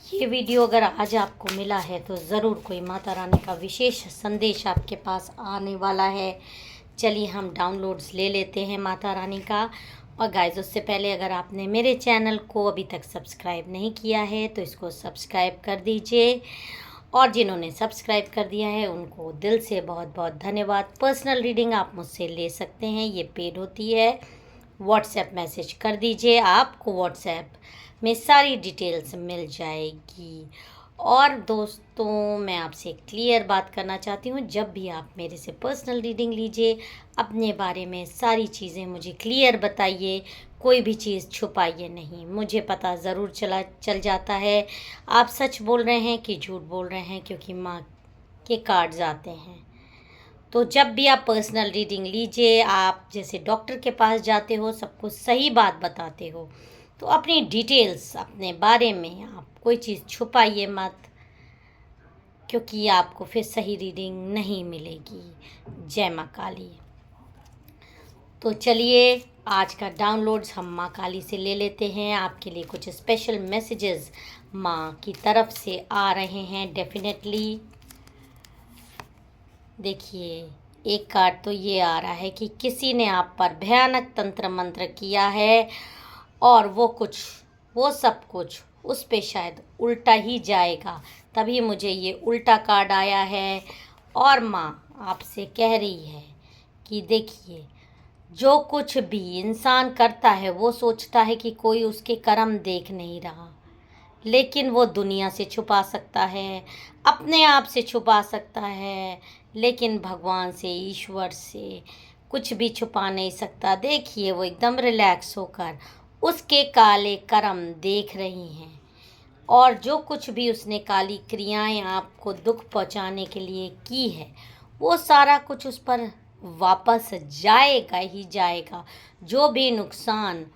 ये वीडियो अगर आज आपको मिला है तो ज़रूर कोई माता रानी का विशेष संदेश आपके पास आने वाला है। चलिए हम डाउनलोड्स ले लेते हैं माता रानी का। और गाइस, उससे पहले अगर आपने मेरे चैनल को अभी तक सब्सक्राइब नहीं किया है तो इसको सब्सक्राइब कर दीजिए। और जिन्होंने सब्सक्राइब कर दिया है उनको दिल से बहुत बहुत धन्यवाद। पर्सनल रीडिंग आप मुझसे ले सकते हैं, ये पेड होती है। व्हाट्सएप मैसेज कर दीजिए, आपको व्हाट्सएप में सारी डिटेल्स मिल जाएगी। और दोस्तों, मैं आपसे क्लियर बात करना चाहती हूँ, जब भी आप मेरे से पर्सनल रीडिंग लीजिए अपने बारे में सारी चीज़ें मुझे क्लियर बताइए, कोई भी चीज़ छुपाइए नहीं। मुझे पता ज़रूर चल जाता है आप सच बोल रहे हैं कि झूठ बोल रहे हैं, क्योंकि माँ के कार्ड्स आते हैं। तो जब भी आप पर्सनल रीडिंग लीजिए, आप जैसे डॉक्टर के पास जाते हो, सबको सही बात बताते हो, तो अपनी डिटेल्स अपने बारे में आप कोई चीज़ छुपाइए मत, क्योंकि आपको फिर सही रीडिंग नहीं मिलेगी। जय माँ काली। तो चलिए आज का डाउनलोड्स हम माँ काली से ले लेते हैं। आपके लिए कुछ स्पेशल मैसेजेस माँ की तरफ से आ रहे हैं डेफिनेटली। देखिए, एक कार्ड तो ये आ रहा है कि किसी ने आप पर भयानक तंत्र मंत्र किया है और वो सब कुछ उस पे शायद उल्टा ही जाएगा। तभी मुझे ये उल्टा कार्ड आया है। और माँ आपसे कह रही है कि देखिए, जो कुछ भी इंसान करता है वो सोचता है कि कोई उसके कर्म देख नहीं रहा, लेकिन वो दुनिया से छुपा सकता है, अपने आप से छुपा सकता है, लेकिन भगवान से, ईश्वर से कुछ भी छुपा नहीं सकता। देखिए, वो एकदम रिलैक्स होकर उसके काले कर्म देख रही हैं, और जो कुछ भी उसने काली क्रियाएं आपको दुख पहुंचाने के लिए की है, वो सारा कुछ उस पर वापस जाएगा ही जाएगा। जो भी नुकसान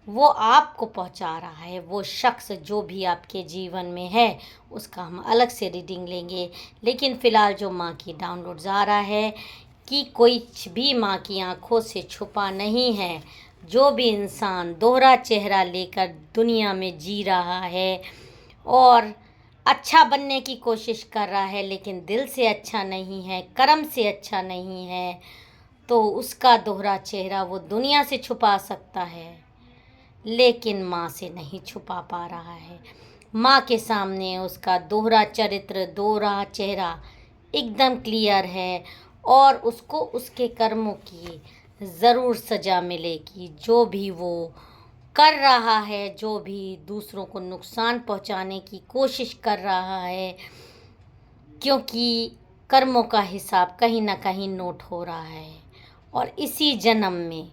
वो आपको पहुंचा रहा है, वो शख्स जो भी आपके जीवन में है, उसका हम अलग से रीडिंग लेंगे। लेकिन फ़िलहाल जो माँ की डाउनलोड्स आ रहा है कि कोई भी माँ की आंखों से छुपा नहीं है। जो भी इंसान दोहरा चेहरा लेकर दुनिया में जी रहा है और अच्छा बनने की कोशिश कर रहा है, लेकिन दिल से अच्छा नहीं है, कर्म से अच्छा नहीं है, तो उसका दोहरा चेहरा वो दुनिया से छुपा सकता है, लेकिन माँ से नहीं छुपा पा रहा है। माँ के सामने उसका दोहरा चरित्र, दोहरा चेहरा एकदम क्लियर है, और उसको उसके कर्मों की ज़रूर सज़ा मिलेगी। जो भी वो कर रहा है, जो भी दूसरों को नुकसान पहुंचाने की कोशिश कर रहा है, क्योंकि कर्मों का हिसाब कहीं ना कहीं नोट हो रहा है। और इसी जन्म में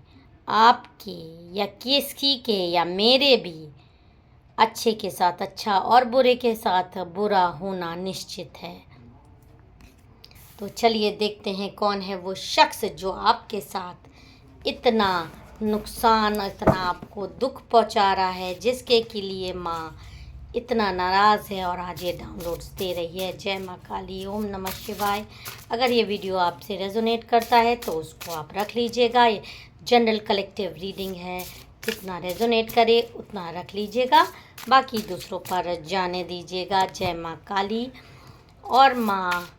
आपके या किसी के या मेरे भी अच्छे के साथ अच्छा और बुरे के साथ बुरा होना निश्चित है। तो चलिए देखते हैं कौन है वो शख्स जो आपके साथ इतना नुकसान, इतना आपको दुख पहुंचा रहा है, जिसके के लिए माँ इतना नाराज़ है और आज ये डाउनलोड्स दे रही है। जय माँ काली, ओम नमः शिवाय। अगर ये वीडियो आपसे रेजोनेट करता है तो उसको आप रख लीजिएगा। ये जनरल कलेक्टिव रीडिंग है, जितना रेजोनेट करे उतना रख लीजिएगा, बाकी दूसरों पर जाने दीजिएगा। जय माँ काली। और माँ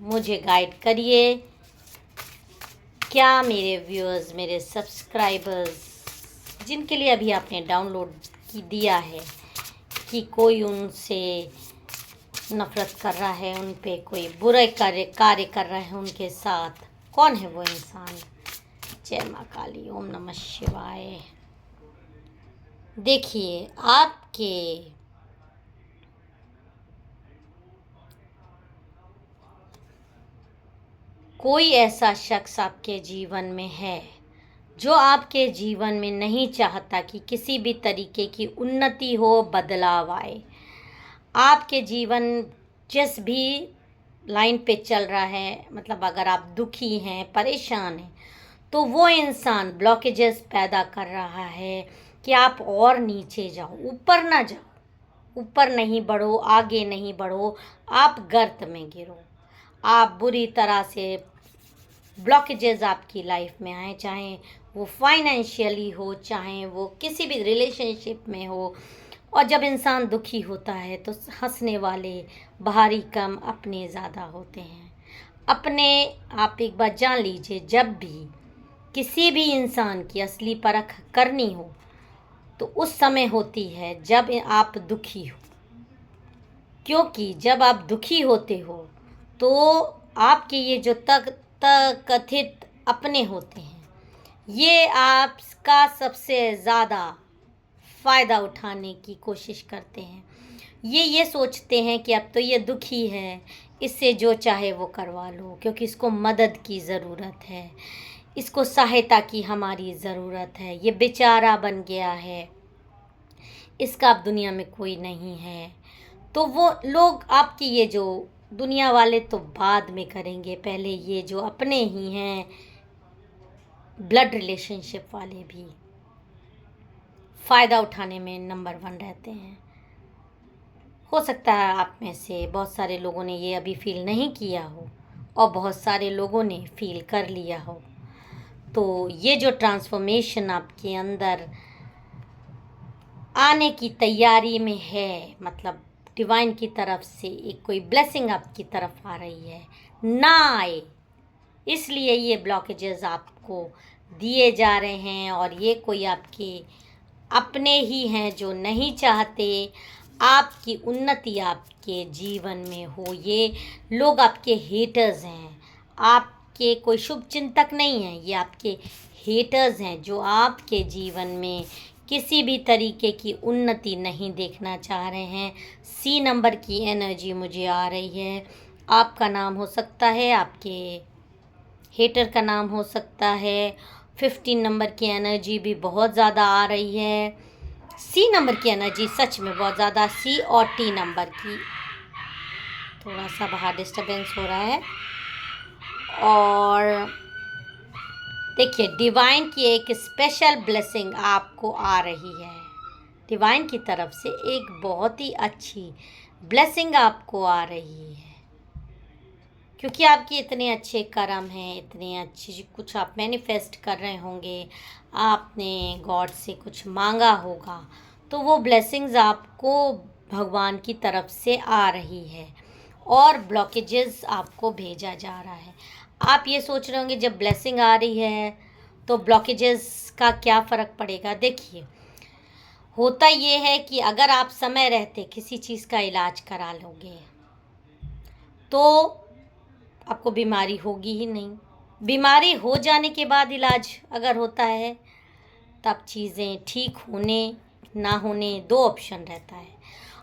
मुझे गाइड करिए, क्या मेरे व्यूअर्स, मेरे सब्सक्राइबर्स जिनके लिए अभी आपने डाउनलोड दिया है, कि कोई उनसे नफ़रत कर रहा है, उन पे कोई बुरे कार्य कर रहा है उनके साथ, कौन है वो इंसान? जय माँ काली, ओम नमः शिवाय। देखिए, आपके कोई ऐसा शख्स आपके जीवन में है जो आपके जीवन में नहीं चाहता कि किसी भी तरीके की उन्नति हो, बदलाव आए। आपके जीवन जिस भी लाइन पे चल रहा है, मतलब अगर आप दुखी हैं, परेशान हैं, तो वो इंसान ब्लॉकेजेस पैदा कर रहा है कि आप और नीचे जाओ, ऊपर ना जाओ, ऊपर नहीं बढ़ो, आगे नहीं बढ़ो, आप गर्त में गिरो। आप बुरी तरह से ब्लॉकेजेस आपकी लाइफ में आए, चाहे वो फाइनेंशियली हो, चाहे वो किसी भी रिलेशनशिप में हो, और जब इंसान दुखी होता है तो हंसने वाले बाहरी कम, अपने ज़्यादा होते हैं। अपने आप एक बार जान लीजिए, जब भी किसी भी इंसान की असली परख करनी हो तो उस समय होती है जब आप दुखी हो, क्योंकि जब आप दुखी होते हो तो आपके ये जो कथित अपने होते हैं, ये आपका सबसे ज़्यादा फ़ायदा उठाने की कोशिश करते हैं। ये सोचते हैं कि अब तो ये दुखी है, इससे जो चाहे वो करवा लो, क्योंकि इसको मदद की ज़रूरत है, इसको सहायता की हमारी ज़रूरत है, ये बेचारा बन गया है, इसका अब दुनिया में कोई नहीं है। तो वो लोग आपकी ये जो दुनिया वाले तो बाद में करेंगे, पहले ये जो अपने ही हैं, ब्लड रिलेशनशिप वाले भी फ़ायदा उठाने में नंबर 1 रहते हैं। हो सकता है आप में से बहुत सारे लोगों ने ये अभी फ़ील नहीं किया हो और बहुत सारे लोगों ने फ़ील कर लिया हो। तो ये जो ट्रांसफॉर्मेशन आपके अंदर आने की तैयारी में है, मतलब डिवाइन की तरफ से एक कोई ब्लेसिंग आपकी तरफ आ रही है, ना आए इसलिए ये ब्लॉकेजेस आपको दिए जा रहे हैं। और ये कोई आपके अपने ही हैं जो नहीं चाहते आपकी उन्नति आपके जीवन में हो। ये लोग आपके हेटर्स हैं, आपके कोई शुभ चिंतक नहीं हैं, ये आपके हेटर्स हैं जो आपके जीवन में किसी भी तरीके की उन्नति नहीं देखना चाह रहे हैं। सी नंबर की एनर्जी मुझे आ रही है। आपका नाम हो सकता है, आपके हेटर का नाम हो सकता है। 15 नंबर की एनर्जी भी बहुत ज़्यादा आ रही है। सी नंबर की एनर्जी सच में बहुत ज़्यादा, सी और टी नंबर की थोड़ा सा बाहर डिस्टर्बेंस हो रहा है। और देखिए, डिवाइन की एक स्पेशल ब्लेसिंग आपको आ रही है। डिवाइन की तरफ से एक बहुत ही अच्छी ब्लेसिंग आपको आ रही है, क्योंकि आपके इतने अच्छे कर्म हैं, इतने अच्छी कुछ आप मैनिफेस्ट कर रहे होंगे, आपने गॉड से कुछ मांगा होगा, तो वो ब्लेसिंग्स आपको भगवान की तरफ से आ रही है और ब्लॉकेजेस आपको भेजा जा रहा है। आप ये सोच रहे होंगे जब ब्लेसिंग आ रही है तो ब्लॉकेजेस का क्या फ़र्क पड़ेगा। देखिए, होता ये है कि अगर आप समय रहते किसी चीज़ का इलाज करा लोगे तो आपको बीमारी होगी ही नहीं। बीमारी हो जाने के बाद इलाज अगर होता है तब चीज़ें ठीक होने ना होने 2 ऑप्शन रहता है।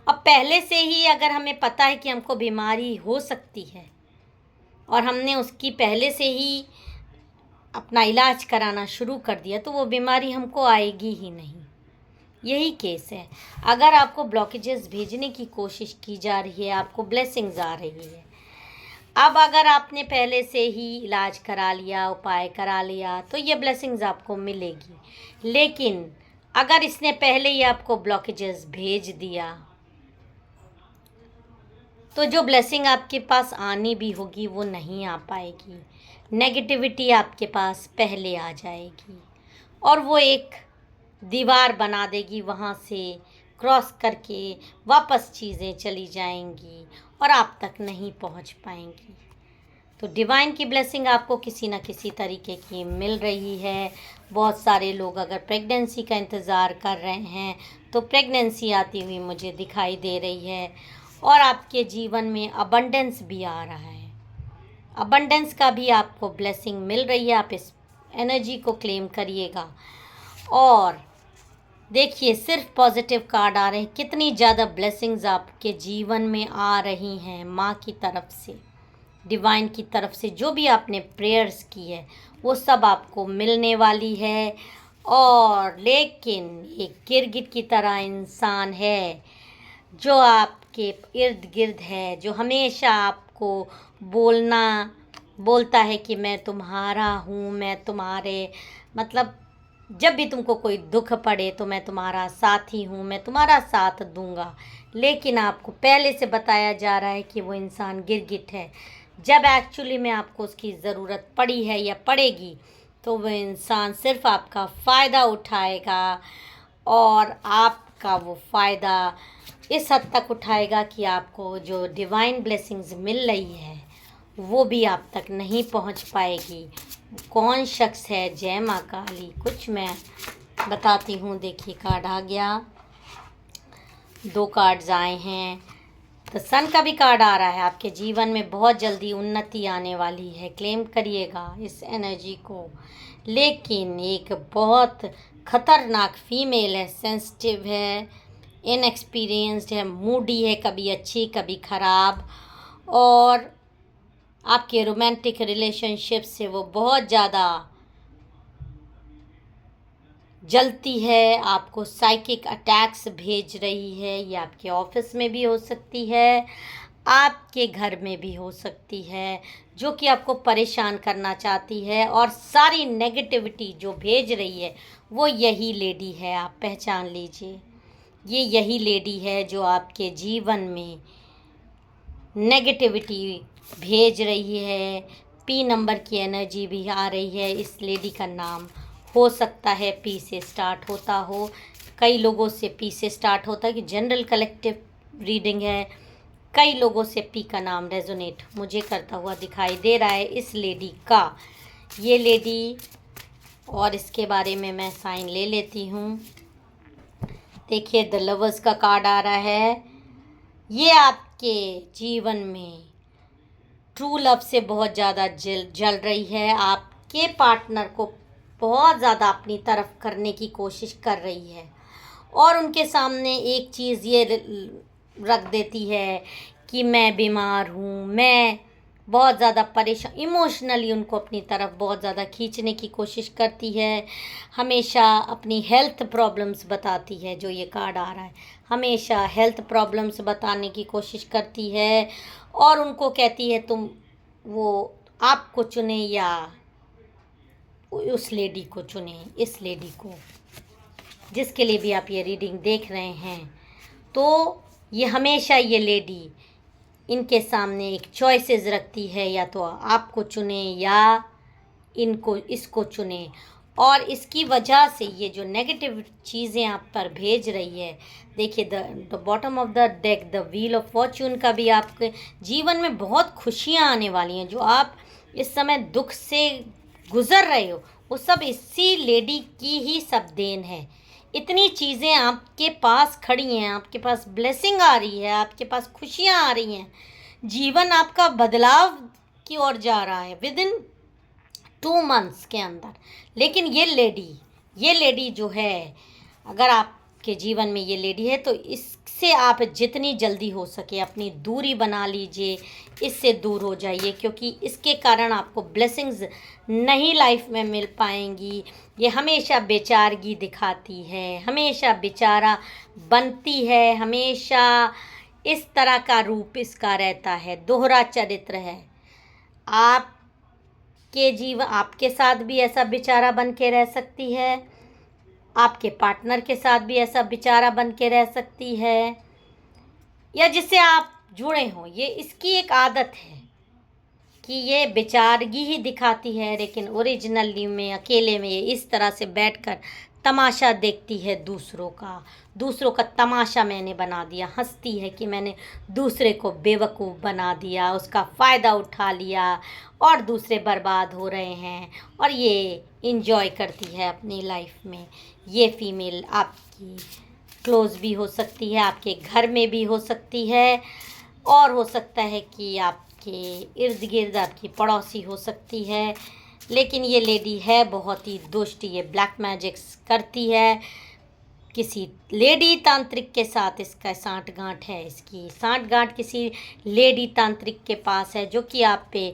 अब पहले से ही अगर हमें पता है कि हमको बीमारी हो सकती है और हमने उसकी पहले से ही अपना इलाज कराना शुरू कर दिया तो वो बीमारी हमको आएगी ही नहीं। यही केस है। अगर आपको ब्लॉकेजेस भेजने की कोशिश की जा रही है, आपको ब्लेसिंग्स आ रही है। अब अगर आपने पहले से ही इलाज करा लिया, उपाय करा लिया, तो ये ब्लेसिंग्स आपको मिलेगी। लेकिन अगर इसने पहले ही आपको ब्लॉकेजेस भेज दिया तो जो ब्लेसिंग आपके पास आनी भी होगी वो नहीं आ पाएगी। नेगेटिविटी आपके पास पहले आ जाएगी और वो एक दीवार बना देगी, वहाँ से क्रॉस करके वापस चीज़ें चली जाएंगी और आप तक नहीं पहुँच पाएंगी। तो डिवाइन की ब्लेसिंग आपको किसी न किसी तरीके की मिल रही है। बहुत सारे लोग अगर प्रेगनेंसी का इंतज़ार कर रहे हैं तो प्रेगनेंसी आती हुई मुझे दिखाई दे रही है और आपके जीवन में अबंडेंस भी आ रहा है। अबंडेंस का भी आपको ब्लेसिंग मिल रही है। आप इस एनर्जी को क्लेम करिएगा और देखिए, सिर्फ पॉजिटिव कार्ड आ रहे हैं। कितनी ज़्यादा ब्लेसिंग्स आपके जीवन में आ रही हैं माँ की तरफ से, डिवाइन की तरफ से। जो भी आपने प्रेयर्स की है वो सब आपको मिलने वाली है। और लेकिन एक गिरगिट की तरह इंसान है जो आपके इर्द गिर्द है, जो हमेशा आपको बोलता है कि मैं तुम्हारा हूँ, मैं तुम्हारे, मतलब जब भी तुमको कोई दुख पड़े तो मैं तुम्हारा साथी हूँ, मैं तुम्हारा साथ दूंगा। लेकिन आपको पहले से बताया जा रहा है कि वो इंसान गिरगिट है। जब एक्चुअली में आपको उसकी ज़रूरत पड़ी है या पड़ेगी तो वो इंसान सिर्फ आपका फ़ायदा उठाएगा और आप आपका वो फ़ायदा इस हद तक उठाएगा कि आपको जो डिवाइन ब्लेसिंग्स मिल रही है वो भी आप तक नहीं पहुंच पाएगी। कौन शख्स है? जय माँ काली। कुछ मैं बताती हूँ। देखिए, कार्ड आ गया, 2 कार्ड्स आए हैं। तो सन का भी कार्ड आ रहा है। आपके जीवन में बहुत जल्दी उन्नति आने वाली है। क्लेम करिएगा इस एनर्जी को। लेकिन एक बहुत खतरनाक फीमेल है, सेंसिटिव है, इनएक्सपीरियंस्ड है, मूडी है, कभी अच्छी कभी खराब, और आपके रोमांटिक रिलेशनशिप से वो बहुत ज़्यादा जलती है, आपको साइकिक अटैक्स भेज रही है। ये आपके ऑफिस में भी हो सकती है, आपके घर में भी हो सकती है, जो कि आपको परेशान करना चाहती है। और सारी नेगेटिविटी जो भेज रही है वो यही लेडी है। आप पहचान लीजिए, ये यही लेडी है जो आपके जीवन में नेगेटिविटी भेज रही है। पी नंबर की एनर्जी भी आ रही है। इस लेडी का नाम हो सकता है पी से स्टार्ट होता हो। कई लोगों से पी से स्टार्ट होता है कि जनरल कलेक्टिव रीडिंग है। कई लोगों से पी का नाम रेजोनेट मुझे करता हुआ दिखाई दे रहा है इस लेडी का। ये लेडी, और इसके बारे में मैं साइन ले लेती हूँ। देखिए, द लवर्स का कार्ड आ रहा है। ये आपके जीवन में ट्रू लव से बहुत ज़्यादा जल रही है। आपके पार्टनर को बहुत ज़्यादा अपनी तरफ करने की कोशिश कर रही है, और उनके सामने एक चीज़ ये रख देती है कि मैं बीमार हूँ, मैं बहुत ज़्यादा परेशान, इमोशनली उनको अपनी तरफ बहुत ज़्यादा खींचने की कोशिश करती है। हमेशा अपनी हेल्थ प्रॉब्लम्स बताती है। जो ये कार्ड आ रहा है, हमेशा हेल्थ प्रॉब्लम्स बताने की कोशिश करती है, और उनको कहती है तुम वो आपको चुने या उस लेडी को चुने, इस लेडी को जिसके लिए भी आप ये रीडिंग देख रहे हैं। तो ये हमेशा ये लेडी इनके सामने एक चॉइसेस रखती है, या तो आपको चुने या इनको इसको चुने। और इसकी वजह से ये जो नेगेटिव चीज़ें आप पर भेज रही है, देखिए the bottom of the deck, the wheel of Fortune का भी आपके जीवन में बहुत खुशियाँ आने वाली हैं। जो आप इस समय दुख से गुज़र रहे हो वो सब इसी लेडी की ही सब देन है। इतनी चीज़ें आपके पास खड़ी हैं, आपके पास ब्लेसिंग आ रही है, आपके पास खुशियाँ आ रही हैं। जीवन आपका बदलाव की ओर जा रहा है विद इन 2 मंथ्स के अंदर। लेकिन ये लेडी जो है, अगर आपके जीवन में ये लेडी है तो इससे आप जितनी जल्दी हो सके अपनी दूरी बना लीजिए, इससे दूर हो जाइए, क्योंकि इसके कारण आपको ब्लेसिंग्स नहीं लाइफ में मिल पाएंगी। ये हमेशा बेचारगी दिखाती है, हमेशा बेचारा बनती है, हमेशा इस तरह का रूप इसका रहता है, दोहरा चरित्र है। आपके जीवन, आपके साथ भी ऐसा बेचारा बन के रह सकती है, आपके पार्टनर के साथ भी ऐसा बेचारा बन के रह सकती है, या जिससे आप जुड़े हों। ये इसकी एक आदत है कि ये बेचारगी ही दिखाती है, लेकिन ओरिजिनली में अकेले में ये इस तरह से बैठकर तमाशा देखती है दूसरों का तमाशा मैंने बना दिया। हंसती है कि मैंने दूसरे को बेवकूफ़ बना दिया, उसका फ़ायदा उठा लिया, और दूसरे बर्बाद हो रहे हैं, और ये इंजॉय करती है अपनी लाइफ में। ये फीमेल आपकी क्लोज भी हो सकती है, आपके घर में भी हो सकती है, और हो सकता है कि आपके इर्द गिर्द आपकी पड़ोसी हो सकती है। लेकिन ये लेडी है बहुत ही दुष्ट, ये ब्लैक मैजिक्स करती है। किसी लेडी तांत्रिक के साथ इसका सांठगांठ है। इसकी सांठगांठ किसी लेडी तांत्रिक के पास है, जो कि आप पे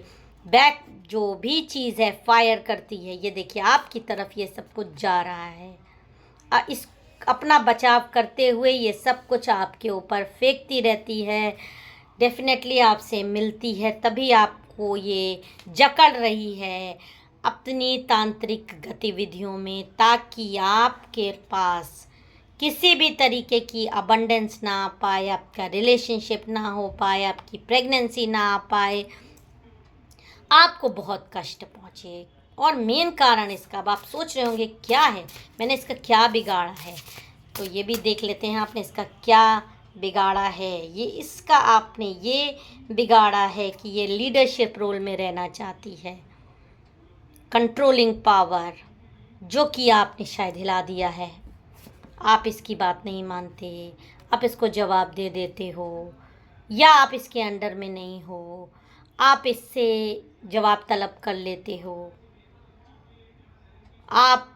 बैक जो भी चीज़ है फायर करती है। ये देखिए, आपकी तरफ ये सब कुछ जा रहा है। इस अपना बचाव करते हुए ये सब कुछ आपके ऊपर फेंकती रहती है। डेफिनेटली आपसे मिलती है, तभी आपको ये जकड़ रही है अपनी तांत्रिक गतिविधियों में, ताकि आपके पास किसी भी तरीके की अबंडेंस ना आ पाए, आपका रिलेशनशिप ना हो पाए, आपकी प्रेगनेंसी ना आ पाए, आपको बहुत कष्ट पहुँचे। और मेन कारण इसका, अब आप सोच रहे होंगे क्या है, मैंने इसका क्या बिगाड़ा है। तो ये भी देख लेते हैं आपने इसका क्या बिगाड़ा है। ये इसका आपने ये बिगाड़ा है कि ये लीडरशिप रोल में रहना चाहती है, कंट्रोलिंग पावर, जो कि आपने शायद हिला दिया है। आप इसकी बात नहीं मानते, आप इसको जवाब दे देते हो, या आप इसके अंडर में नहीं हो, आप इससे जवाब तलब कर लेते हो। आप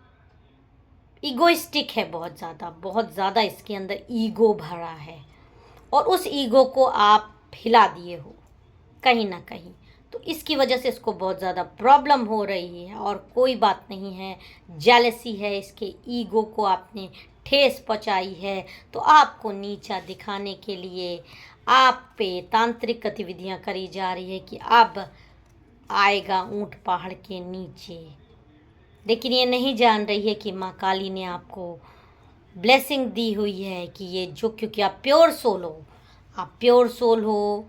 ईगोइस्टिक है, बहुत ज़्यादा इसके अंदर ईगो भरा है, और उस ईगो को आप हिला दिए हो कहीं ना कहीं। तो इसकी वजह से इसको बहुत ज़्यादा प्रॉब्लम हो रही है, और कोई बात नहीं है, जेलसी है, इसके ईगो को आपने ठेस पहुंचाई है। तो आपको नीचा दिखाने के लिए आप पे तांत्रिक गतिविधियां करी जा रही है कि अब आएगा ऊंट पहाड़ के नीचे। लेकिन ये नहीं जान रही है कि माँ काली ने आपको ब्लेसिंग दी हुई है कि ये जो, क्योंकि आप प्योर सोल हो, आप प्योर सोल हो,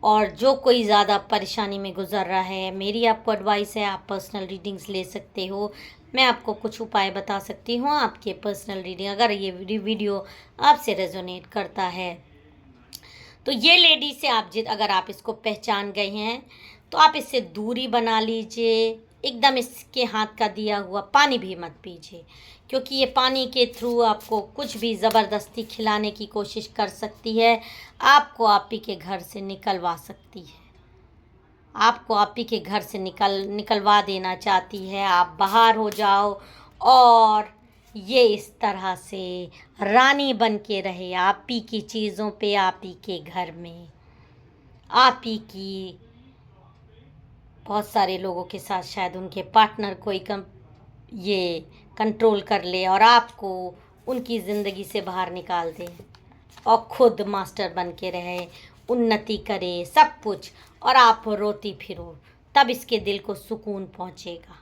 और जो कोई ज़्यादा परेशानी में गुजर रहा है, मेरी आपको एडवाइस है, आप पर्सनल रीडिंग्स ले सकते हो। मैं आपको कुछ उपाय बता सकती हूँ आपके पर्सनल रीडिंग, अगर ये वीडियो आपसे रेजोनेट करता है। तो ये लेडी से आप अगर आप इसको पहचान गए हैं तो आप इससे दूरी बना लीजिए। एकदम इसके हाथ का दिया हुआ पानी भी मत पीजिए, क्योंकि ये पानी के थ्रू आपको कुछ भी ज़बरदस्ती खिलाने की कोशिश कर सकती है। आपको आप ही के घर से निकलवा सकती है, आपको आप ही के घर से निकलवा देना चाहती है। आप बाहर हो जाओ और ये इस तरह से रानी बन के रहे आप ही की चीज़ों पे, आप ही के घर में, आप ही की। बहुत सारे लोगों के साथ शायद उनके पार्टनर कोई ये कंट्रोल कर ले और आपको उनकी ज़िंदगी से बाहर निकाल दे, और खुद मास्टर बन के रहे, उन्नति करे सब कुछ, और आप रोती फिरो। तब इसके दिल को सुकून पहुंचेगा।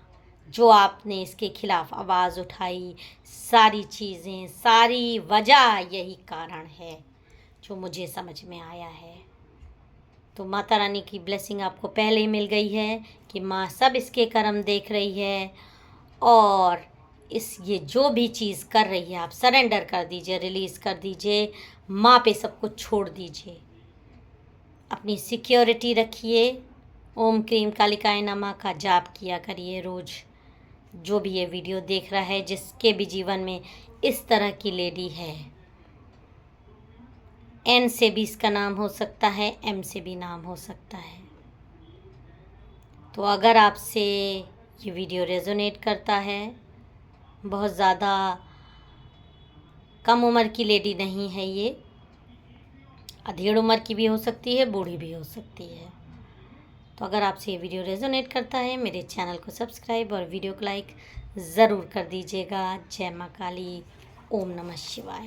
जो आपने इसके खिलाफ आवाज़ उठाई, सारी चीज़ें, सारी वजह यही कारण है जो मुझे समझ में आया है। तो माता रानी की ब्लेसिंग आपको पहले ही मिल गई है कि माँ सब इसके कर्म देख रही है, और ये जो भी चीज़ कर रही है आप सरेंडर कर दीजिए, रिलीज़ कर दीजिए, माँ पे सब कुछ छोड़ दीजिए, अपनी सिक्योरिटी रखिए। ओम क्रीम कालिकाय नमः का जाप किया करिए रोज़। जो भी ये वीडियो देख रहा है, जिसके भी जीवन में इस तरह की लेडी है, एन से भी इसका नाम हो सकता है, एम से भी नाम हो सकता है। तो अगर आपसे ये वीडियो रेजोनेट करता है, बहुत ज़्यादा कम उम्र की लेडी नहीं है ये, अधेड़ उम्र की भी हो सकती है, बूढ़ी भी हो सकती है। तो अगर आपसे ये वीडियो रेजोनेट करता है, मेरे चैनल को सब्सक्राइब और वीडियो को लाइक ज़रूर कर दीजिएगा। जय माँ काली, ओम नमः शिवाय।